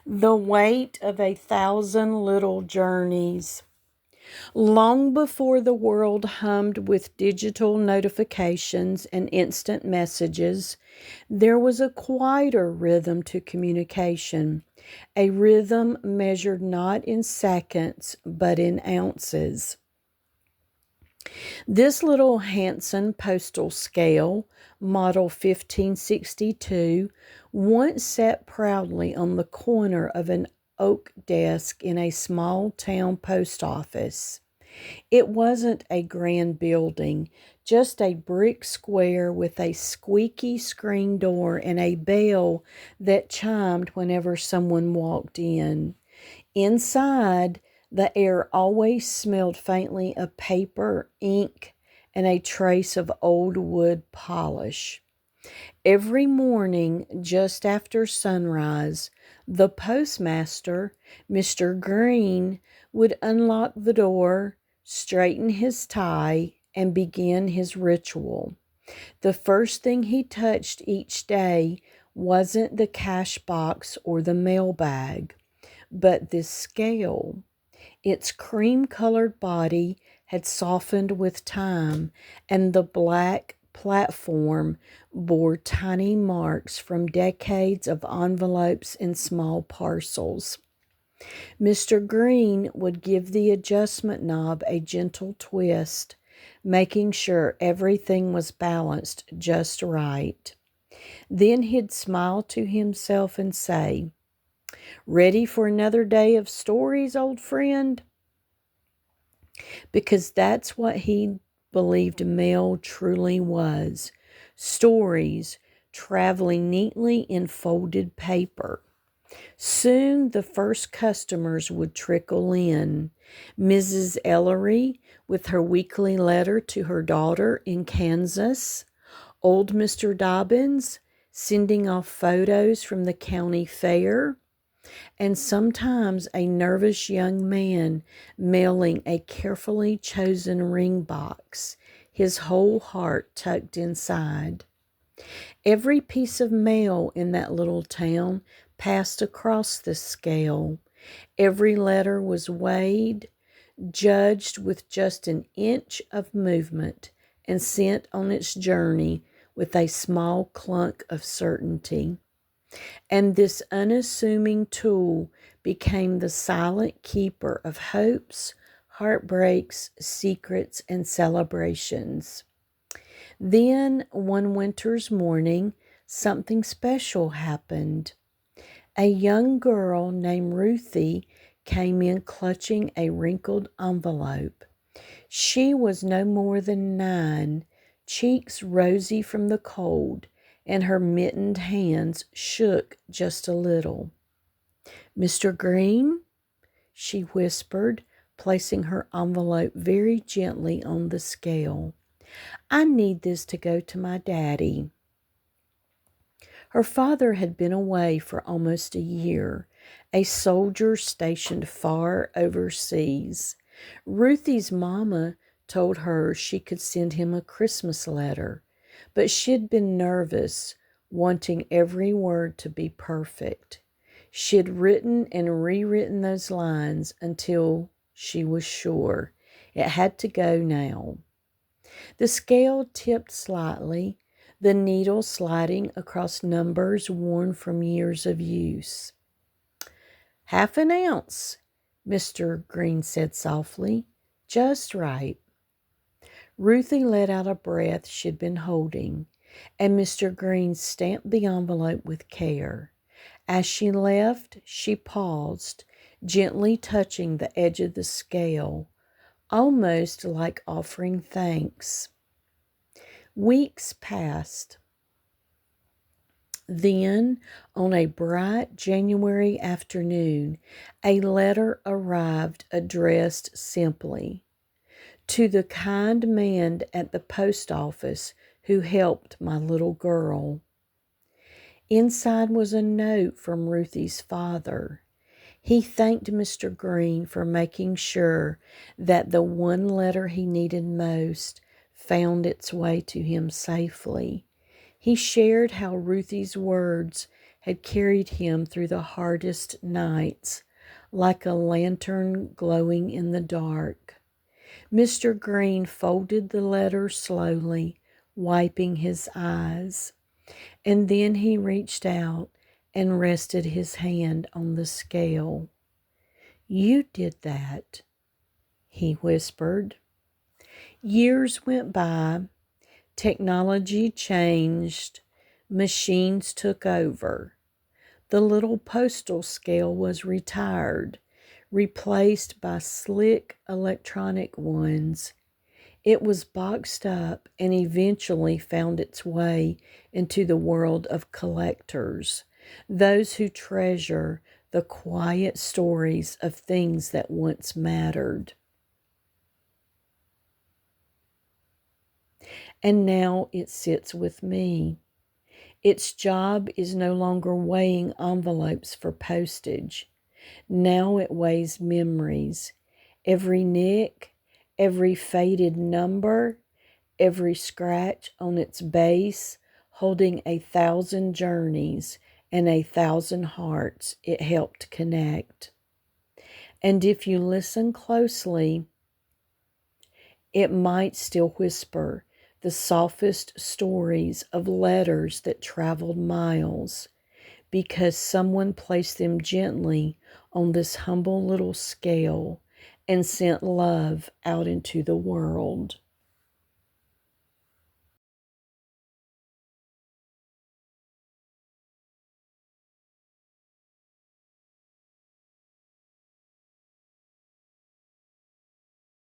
The weight of 1,000 little journeys. Long before the world hummed with digital notifications and instant messages, there was a quieter rhythm to communication, a rhythm measured not in seconds but in ounces. This little Hanson postal scale, model 1562, once sat proudly on the corner of an oak desk in a small town post office. It wasn't a grand building, just a brick square with a squeaky screen door and a bell that chimed whenever someone walked in. Inside, the air always smelled faintly of paper, ink, and a trace of old wood polish. Every morning, just after sunrise, the postmaster, Mr. Green, would unlock the door, straighten his tie, and begin his ritual. The first thing he touched each day wasn't the cash box or the mailbag, but this scale. Its cream-colored body had softened with time, and the black platform bore tiny marks from decades of envelopes and small parcels. Mr. Green would give the adjustment knob a gentle twist, making sure everything was balanced just right. Then he'd smile to himself and say, "Ready for another day of stories, old friend?" Because that's what he believed mail truly was: stories traveling neatly in folded paper. Soon the first customers would trickle in. Mrs. Ellery, with her weekly letter to her daughter in Kansas. Old Mr. Dobbins, sending off photos from the county fair. And sometimes a nervous young man mailing a carefully chosen ring box, his whole heart tucked inside. Every piece of mail in that little town passed across the scale. Every letter was weighed, judged with just an inch of movement, and sent on its journey with a small clunk of certainty. And this unassuming tool became the silent keeper of hopes, heartbreaks, secrets, and celebrations. Then, one winter's morning, something special happened. A young girl named Ruthie came in clutching a wrinkled envelope. She was no more than 9, cheeks rosy from the cold, and her mittened hands shook just a little. "Mr. Green," she whispered, placing her envelope very gently on the scale. "I need this to go to my daddy." Her father had been away for almost a year, a soldier stationed far overseas. Ruthie's mama told her she could send him a Christmas letter, but she'd been nervous, wanting every word to be perfect. She'd written and rewritten those lines until she was sure it had to go now. The scale tipped slightly, the needle sliding across numbers worn from years of use. "Half an ounce," Mr. Green said softly. "Just right." Ruthie let out a breath she'd been holding, and Mr. Green stamped the envelope with care. As she left, she paused, gently touching the edge of the scale, almost like offering thanks. Weeks passed. Then, on a bright January afternoon, a letter arrived addressed simply, "To the kind man at the post office who helped my little girl." Inside was a note from Ruthie's father. He thanked Mr. Green for making sure that the one letter he needed most found its way to him safely. He shared how Ruthie's words had carried him through the hardest nights, like a lantern glowing in the dark. Mr. Green folded the letter slowly, wiping his eyes, and then he reached out and rested his hand on the scale. "You did that," he whispered. Years went by. Technology changed. Machines took over. The little postal scale was retired, replaced by slick electronic ones. It was boxed up and eventually found its way into the world of collectors, those who treasure the quiet stories of things that once mattered. And now it sits with me. Its job is no longer weighing envelopes for postage. Now it weighs memories. Every nick, every faded number, every scratch on its base, holding 1,000 journeys and 1,000 hearts it helped connect. And if you listen closely, it might still whisper the softest stories of letters that traveled miles, because someone placed them gently on this humble little scale and sent love out into the world.